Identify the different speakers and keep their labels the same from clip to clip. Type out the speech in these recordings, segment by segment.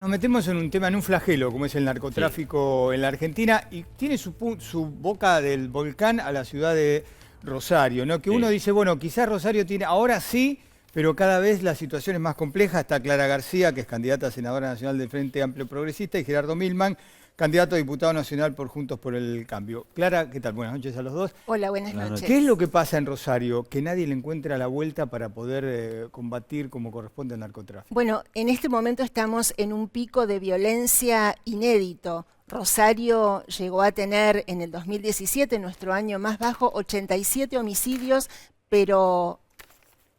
Speaker 1: Nos metemos en un tema, en un flagelo, como es el narcotráfico en la Argentina, y tiene su boca del volcán a la ciudad de Rosario, ¿no? Que uno dice, bueno, quizás Rosario tiene, ahora sí, pero cada vez la situación es más compleja. Está Clara García, que es candidata a senadora nacional del Frente Amplio Progresista, y Gerardo Milman, candidato a diputado nacional por Juntos por el Cambio. Clara, ¿qué tal? Buenas noches a los dos.
Speaker 2: Hola, buenas noches.
Speaker 1: ¿Qué es lo que pasa en Rosario? Que nadie le encuentra la vuelta para poder combatir como corresponde el narcotráfico.
Speaker 2: Bueno, en este momento estamos en un pico de violencia inédito. Rosario llegó a tener en el 2017, nuestro año más bajo, 87 homicidios, pero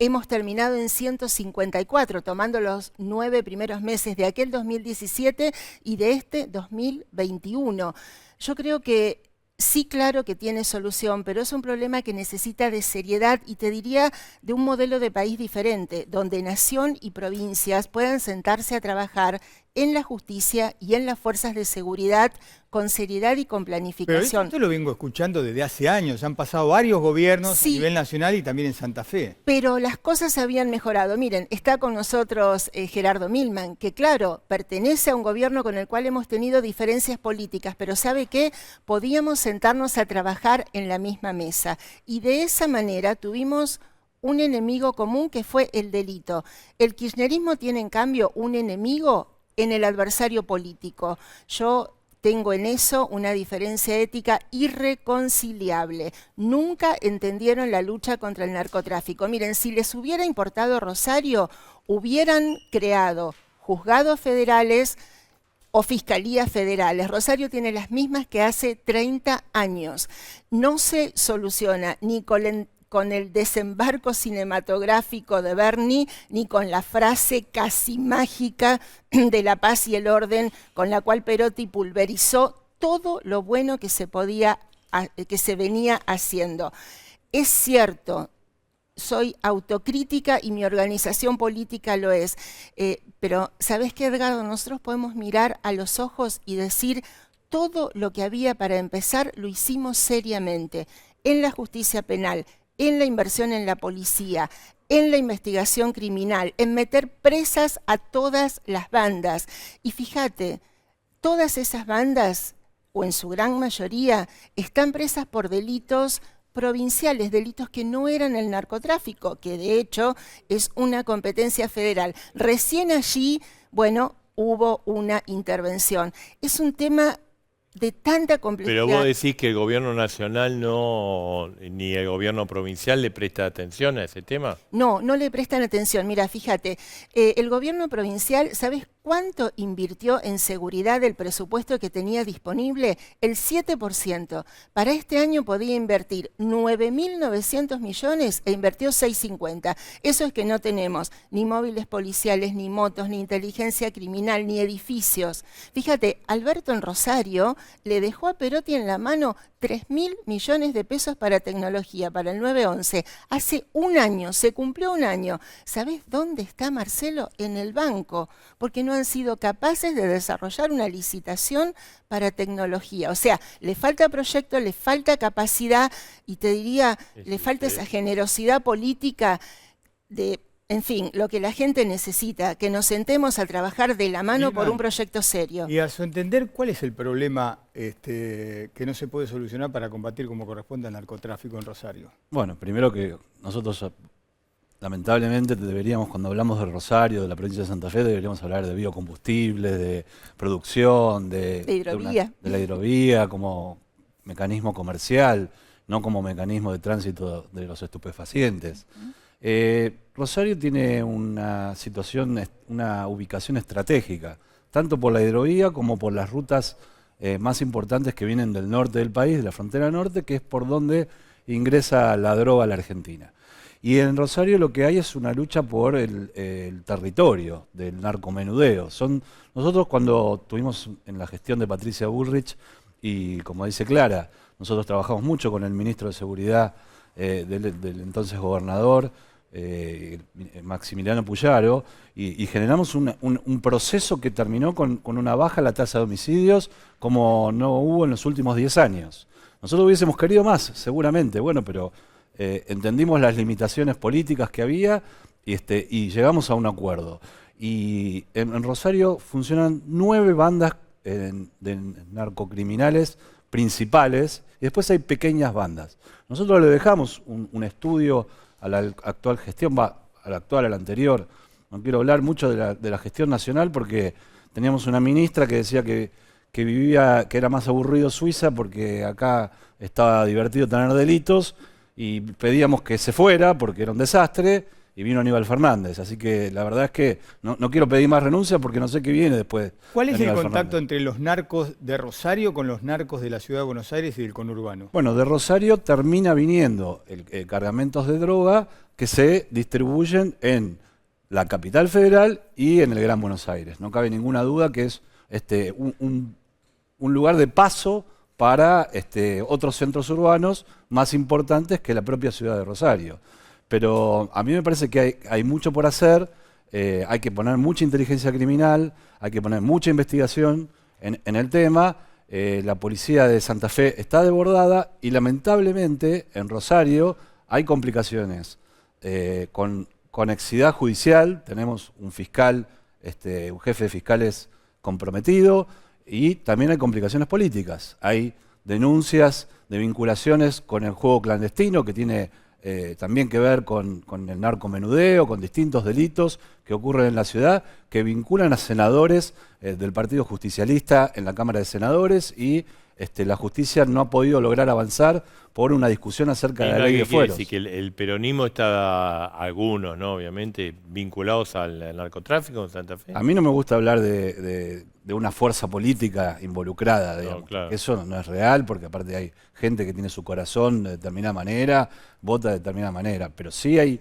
Speaker 2: hemos terminado en 154, tomando los 9 primeros meses de aquel 2017 y de este 2021. Yo creo que sí, claro que tiene solución, pero es un problema que necesita de seriedad y te diría de un modelo de país diferente, donde nación y provincias puedan sentarse a trabajar en la justicia y en las fuerzas de seguridad con seriedad y con planificación.
Speaker 1: Pero esto lo vengo escuchando desde hace años, han pasado varios gobiernos a nivel nacional y también en Santa Fe.
Speaker 2: Pero las cosas habían mejorado. Miren, está con nosotros Gerardo Milman, que claro, pertenece a un gobierno con el cual hemos tenido diferencias políticas, pero ¿sabe qué? Podíamos sentarnos a trabajar en la misma mesa. Y de esa manera tuvimos un enemigo común que fue el delito. El kirchnerismo tiene en cambio un enemigo en el adversario político. Yo tengo en eso una diferencia ética irreconciliable. Nunca entendieron la lucha contra el narcotráfico. Miren, si les hubiera importado Rosario, hubieran creado juzgados federales o fiscalías federales. Rosario tiene las mismas que hace 30 años. No se soluciona ni con el desembarco cinematográfico de Bernie, ni con la frase casi mágica de la paz y el orden, con la cual Perotti pulverizó todo lo bueno que se venía haciendo. Es cierto, soy autocrítica y mi organización política lo es, pero ¿sabés qué, Edgardo? Nosotros podemos mirar a los ojos y decir todo lo que había para empezar lo hicimos seriamente en la justicia penal, en la inversión en la policía, en la investigación criminal, en meter presas a todas las bandas. Y fíjate, todas esas bandas, o en su gran mayoría, están presas por delitos provinciales, delitos que no eran el narcotráfico, que de hecho es una competencia federal. Recién allí, bueno, hubo una intervención. Es un tema de tanta complejidad.
Speaker 3: Pero vos decís que el gobierno nacional ni el gobierno provincial le presta atención a ese tema.
Speaker 2: No, no le prestan atención. Mira, fíjate, el gobierno provincial, ¿sabes cuánto invirtió en seguridad del presupuesto que tenía disponible? El 7%. Para este año podía invertir 9.900 millones e invirtió 650. Eso es que no tenemos ni móviles policiales, ni motos, ni inteligencia criminal, ni edificios. Fíjate, Alberto en Rosario le dejó a Perotti en la mano 3.000 millones de pesos para tecnología, para el 911. Hace un año, se cumplió un año. ¿Sabés dónde está Marcelo? En el banco, porque no han sido capaces de desarrollar una licitación para tecnología. O sea, le falta proyecto, le falta capacidad y te diría, le falta esa generosidad política de... En fin, lo que la gente necesita, que nos sentemos a trabajar de la mano por un proyecto serio.
Speaker 1: Y a su entender, ¿cuál es el problema que no se puede solucionar para combatir como corresponde al narcotráfico en Rosario?
Speaker 4: Bueno, primero que nosotros lamentablemente deberíamos, cuando hablamos de Rosario, de la provincia de Santa Fe, deberíamos hablar de biocombustibles, de producción, de la hidrovía como mecanismo comercial, no como mecanismo de tránsito de los estupefacientes. Rosario tiene una situación, una ubicación estratégica, tanto por la hidrovía como por las rutas más importantes que vienen del norte del país, de la frontera norte, que es por donde ingresa la droga a la Argentina. Y en Rosario lo que hay es una lucha por el territorio del narcomenudeo. Nosotros cuando tuvimos en la gestión de Patricia Bullrich, y como dice Clara, nosotros trabajamos mucho con el ministro de Seguridad del entonces gobernador, Maximiliano Puyaro, y generamos un proceso que terminó con una baja en la tasa de homicidios como no hubo en los últimos 10 años. Nosotros hubiésemos querido más, seguramente, bueno, pero entendimos las limitaciones políticas que había y llegamos a un acuerdo. Y en Rosario funcionan 9 bandas de narcocriminales principales y después hay pequeñas bandas. Nosotros le dejamos un estudio a la actual gestión, a la actual, a la anterior. No quiero hablar mucho de la gestión nacional porque teníamos una ministra que decía que era más aburrido Suiza porque acá estaba divertido tener delitos y pedíamos que se fuera porque era un desastre y vino Aníbal Fernández. Así que la verdad es que no quiero pedir más renuncia porque no sé qué viene después.
Speaker 1: ¿Cuál es el contacto entre los narcos de Rosario con los narcos de la Ciudad de Buenos Aires y del conurbano?
Speaker 4: Bueno, de Rosario termina viniendo cargamentos de droga que se distribuyen en la capital federal y en el Gran Buenos Aires. No cabe ninguna duda que es un lugar de paso para otros centros urbanos más importantes que la propia ciudad de Rosario. Pero a mí me parece que hay mucho por hacer, hay que poner mucha inteligencia criminal, hay que poner mucha investigación en el tema. La policía de Santa Fe está desbordada y lamentablemente en Rosario hay complicaciones. Con conexidad judicial, tenemos un fiscal, un jefe de fiscales comprometido y también hay complicaciones políticas. Hay denuncias de vinculaciones con el juego clandestino que tiene también que ver con el narcomenudeo, con distintos delitos que ocurren en la ciudad, que vinculan a senadores del Partido Justicialista en la Cámara de Senadores y la justicia no ha podido lograr avanzar por una discusión acerca de la ley de fueros.
Speaker 3: Decir que el peronismo está, algunos, ¿no? Obviamente, vinculados al narcotráfico en Santa Fe.
Speaker 4: A mí no me gusta hablar de una fuerza política involucrada, digamos.
Speaker 3: No, claro.
Speaker 4: Eso no es real, porque aparte hay gente que tiene su corazón de determinada manera, vota de determinada manera, pero sí hay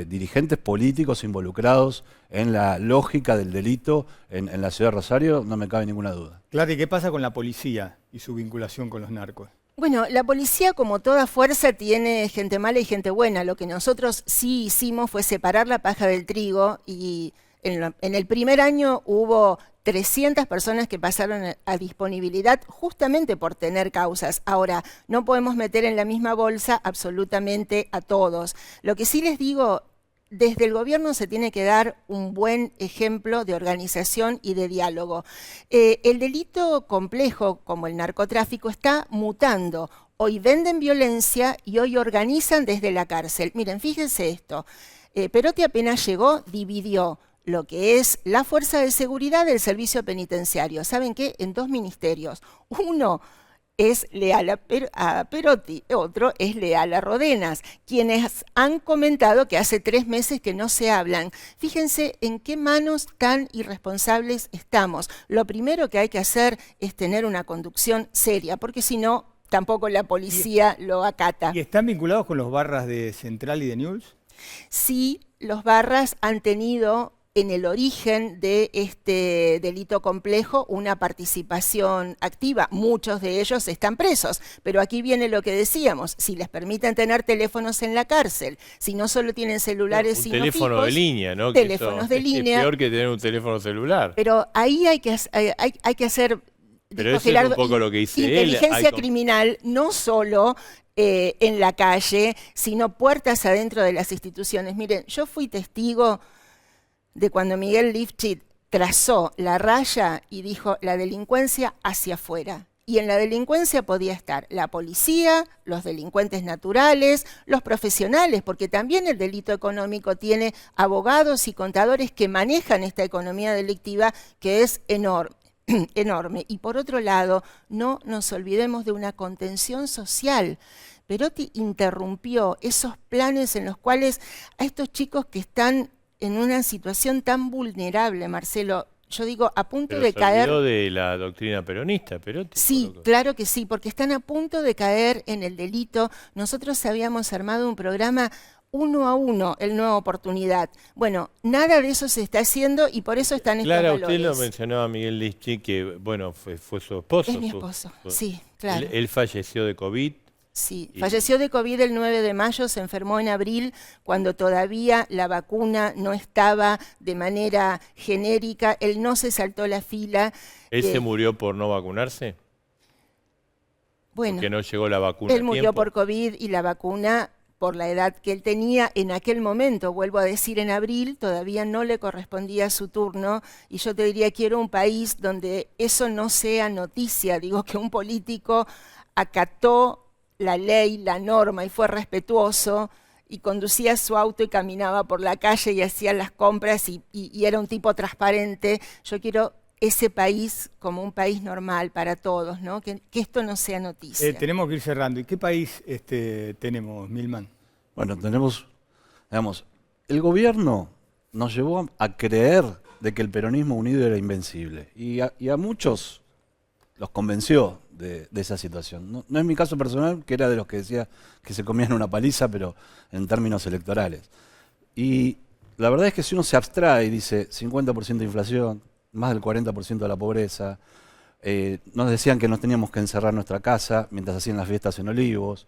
Speaker 4: dirigentes políticos involucrados en la lógica del delito en la ciudad de Rosario, no me cabe ninguna duda.
Speaker 1: Claro, ¿y qué pasa con la policía y su vinculación con los narcos?
Speaker 2: Bueno, la policía, como toda fuerza, tiene gente mala y gente buena. Lo que nosotros sí hicimos fue separar la paja del trigo y en el primer año hubo 300 personas que pasaron a disponibilidad justamente por tener causas. Ahora, no podemos meter en la misma bolsa absolutamente a todos. Lo que sí les digo, desde el gobierno se tiene que dar un buen ejemplo de organización y de diálogo. El delito complejo, como el narcotráfico, está mutando. Hoy venden violencia y hoy organizan desde la cárcel. Miren, fíjense esto. Perotti apenas llegó, dividió lo que es la fuerza de seguridad del servicio penitenciario. ¿Saben qué? En 2 ministerios. Uno es leal a Perotti, otro es leal a Rodenas, quienes han comentado que hace 3 meses que no se hablan. Fíjense en qué manos tan irresponsables estamos. Lo primero que hay que hacer es tener una conducción seria, porque si no, tampoco la policía lo acata.
Speaker 1: ¿Y están vinculados con los barras de Central y de Newell's?
Speaker 2: Sí, los barras han tenido en el origen de este delito complejo una participación activa. Muchos de ellos están presos, pero aquí viene lo que decíamos, si les permiten tener teléfonos en la cárcel, si no solo tienen celulares sino fijos,
Speaker 3: teléfono de línea, ¿no?
Speaker 2: Teléfonos de línea.
Speaker 3: Es peor que tener un teléfono celular.
Speaker 2: Pero ahí hay que hacer,
Speaker 3: pero
Speaker 2: dijo
Speaker 3: eso
Speaker 2: Gerardo,
Speaker 3: es un poco lo que dice
Speaker 2: inteligencia criminal, no solo en la calle, sino puertas adentro de las instituciones. Miren, yo fui testigo de cuando Miguel Lifchit trazó la raya y dijo la delincuencia hacia afuera. Y en la delincuencia podía estar la policía, los delincuentes naturales, los profesionales, porque también el delito económico tiene abogados y contadores que manejan esta economía delictiva que es enorme. Y por otro lado, no nos olvidemos de una contención social. Perotti interrumpió esos planes en los cuales a estos chicos que están en una situación tan vulnerable, Marcelo, yo digo, a punto de caer...
Speaker 3: Pero de la doctrina peronista, Perotti.
Speaker 2: Sí, claro que sí, porque están a punto de caer en el delito. Nosotros habíamos armado un programa 1 a 1, el Nueva Oportunidad. Bueno, nada de eso se está haciendo y por eso están estos valores.
Speaker 3: Usted lo mencionaba, Miguel Lifchit, que bueno, fue su esposo.
Speaker 2: Es mi esposo, sí, claro.
Speaker 3: Él falleció de COVID.
Speaker 2: Sí, falleció de COVID el 9 de mayo, se enfermó en abril, cuando todavía la vacuna no estaba de manera genérica, él no se saltó la fila.
Speaker 3: ¿Él se murió por no vacunarse?
Speaker 2: Bueno,
Speaker 3: porque no llegó la vacuna
Speaker 2: él murió por COVID y la vacuna por la edad que él tenía en aquel momento, vuelvo a decir en abril, todavía no le correspondía su turno, y yo te diría, quiero un país donde eso no sea noticia, digo que un político acató la ley, la norma y fue respetuoso, y conducía su auto y caminaba por la calle y hacía las compras y era un tipo transparente. Yo quiero ese país como un país normal para todos, ¿no? Que esto no sea noticia.
Speaker 1: Tenemos que ir cerrando. ¿Y qué país tenemos, Milman?
Speaker 4: Bueno, tenemos, digamos, el gobierno nos llevó a creer de que el peronismo unido era invencible. Y a muchos los convenció de esa situación. No es mi caso personal, que era de los que decía que se comían una paliza, pero en términos electorales. Y la verdad es que si uno se abstrae y dice 50% de inflación, más del 40% de la pobreza, nos decían que nos teníamos que encerrar en nuestra casa mientras hacían las fiestas en Olivos,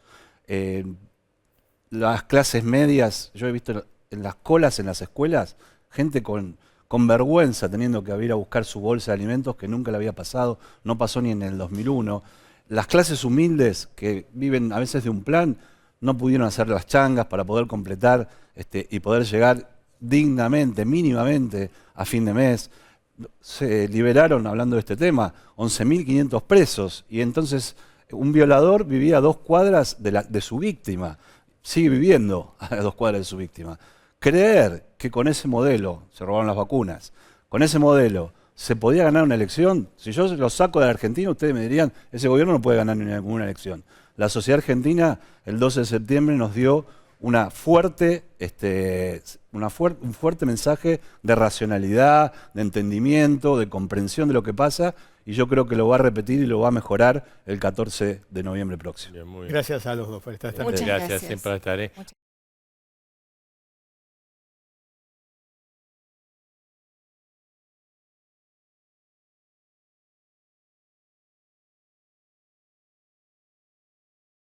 Speaker 4: las clases medias, yo he visto en las colas en las escuelas, gente con vergüenza teniendo que ir a buscar su bolsa de alimentos que nunca le había pasado, no pasó ni en el 2001. Las clases humildes que viven a veces de un plan, no pudieron hacer las changas para poder completar y poder llegar dignamente, mínimamente, a fin de mes. Se liberaron, hablando de este tema, 11.500 presos, y entonces un violador vivía a 2 cuadras de su víctima, sigue viviendo a 2 cuadras de su víctima. Creer que con ese modelo, se robaron las vacunas, con ese modelo se podía ganar una elección, si yo lo saco de la Argentina, ustedes me dirían, ese gobierno no puede ganar ninguna elección. La sociedad argentina, el 12 de septiembre, nos dio un fuerte mensaje de racionalidad, de entendimiento, de comprensión de lo que pasa, y yo creo que lo va a repetir y lo va a mejorar el 14 de noviembre próximo.
Speaker 1: Gracias a los dos por estar esta
Speaker 3: Muchas gracias, siempre estaré.